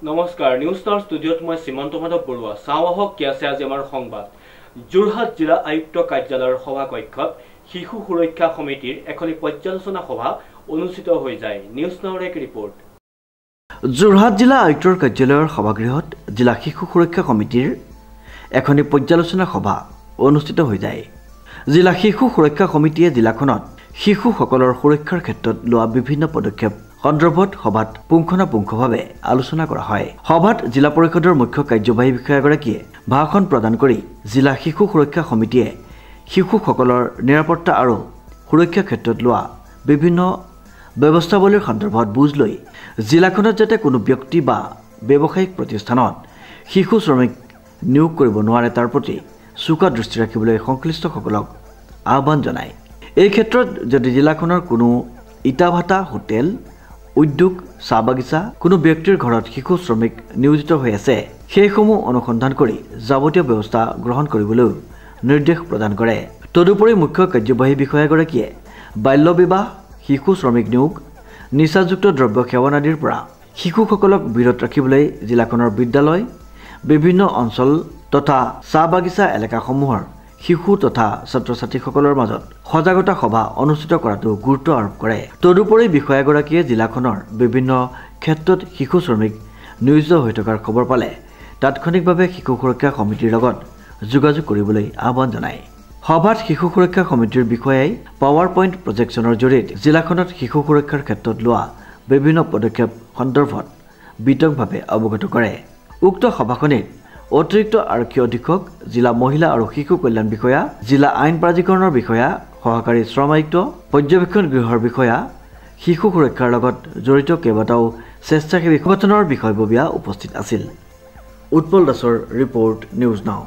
নমস্কাৰ নিউজ নাওৰ ষ্টুডিঅ'ত মই শ্ৰীমন্ত মাধৱ বৰুৱা চাওঁহক কি আছে আজি আমাৰ সংবাদ যোৰহাট জিলা আয়ুক্ত কাৰ্যালয়ৰ সভা কক্ষত শিশু সুৰক্ষা সমিতিৰ এখনি পৰ্যালোচনা সভা অনুষ্ঠিত হৈ যায় নিউজ নাওৰ এক ৰিপৰ্ট যোৰহাট জিলা আয়ুক্তৰ কাৰ্যালয়ৰ সভাগৃহত জিলা শিশু সুৰক্ষা সমিতিৰ এখনি পৰ্যালোচনা সভা অনুষ্ঠিত হৈ যায় জিলা শিশু সুৰক্ষা সমিতিয়ে জিলাখনত শিশুসকলৰ সুৰক্ষাৰ ক্ষেত্ৰত লোৱা বিভিন্ন পদক্ষেপ সন্দৰ্ভত সভাত পুংখানুপুংখভাৱে আলোচনা কৰা হয় সভাত জিলা পৰিষদৰ মুখ্য কাৰ্যবাহী বিষয়াগৰাকীয়ে ভাষণ প্ৰদান কৰি জিলা শিশু সুৰক্ষা সমিতিয়ে শিশুসকলৰ নিৰাপত্তা আৰু সুৰক্ষা ক্ষেত্ৰত লোৱা বিভিন্ন ব্যৱস্থাৱলীৰ সন্দৰ্ভত বুজ লৈ জিলাখনত যাতে কোনো ব্যক্তি বা ব্যৱসায়িক প্ৰতিষ্ঠানত শিশু শ্ৰমিক নিয়োগ কৰিব নোৱাৰে তাৰ প্ৰতি চোকা দৃষ্টি ৰাখিবলৈ সংশ্লিষ্টসকলক আহ্বান জনায় এই ক্ষেত্ৰত যদি জিলাখনৰ কোনো ইটাভাটা হোটেল উদ্যোগ চাহ বাগিচা কোনো ব্যক্তিৰ ঘৰত শিশু শ্ৰমিক নিয়োজিত হৈ আছে সেইসমূহ অনুসন্ধান কৰি যাৱতীয় ব্যৱস্থা গ্ৰহণ কৰিবলৈ নিৰ্দেশ প্ৰদান কৰে তদুপৰি মুখ্য কাৰ্যবাহী বিষয়াগৰাকীয়ে বাল্য বিবাহ শিশু শ্ৰমিক নিয়োগ নিচাযুক্ত দ্ৰব্য সেৱন আদিৰ পৰা শিশুসকলক বিৰত ৰাখিবলৈ জিলাখনৰ বিদ্যালয় বিভিন্ন অঞ্চল তথা চাহ বাগিচা এলেকাসমূহৰ শিশু তথা ছাত্ৰ ছাত্ৰীসকলৰ মাজত সজাগতা সভা অনুষ্ঠিত কৰাটো গুৰুত্ব আৰোপ কৰে তদুপৰি বিষয়াগৰাকীয়ে জিলাখনৰ বিভিন্ন ক্ষেত্ৰত শিশু শ্ৰমিক নিয়োজিত হৈ থকাৰ খবৰ পালে তাৎক্ষণিকভাৱে শিশু সুৰক্ষা সমিতিৰ লগত যোগাযোগ কৰিবলৈ আহ্বান জনায় সভাত শিশু সুৰক্ষা সমিতিৰ বিষয়াই পাৱাৰ পইণ্ট প্ৰজেকশ্যনৰ জৰিয়তে জিলাখনত শিশু সুৰক্ষাৰ ক্ষেত্ৰত লোৱা বিভিন্ন পদক্ষেপ সন্দৰ্ভত বিতংভাৱে অৱগত কৰে উক্ত সভাখনিত অতিৰিক্ত আৰক্ষী অধীক্ষক জিলা মহিলা আৰু শিশু কল্যাণ বিষয়া জিলা আইন প্ৰাধিকৰণৰ বিষয়া সহকাৰী শ্ৰম আয়ুক্ত পৰ্যবেক্ষণ গৃহৰ বিষয়া শিশু সুৰক্ষাৰ লগত জড়িত কেইবাটাও স্বেচ্ছাসেৱী সংগঠনৰ বিষয়ববীয়া উপস্থিত আছিল উৎপল দাসৰ ৰিপৰ্ট নিউজ নাও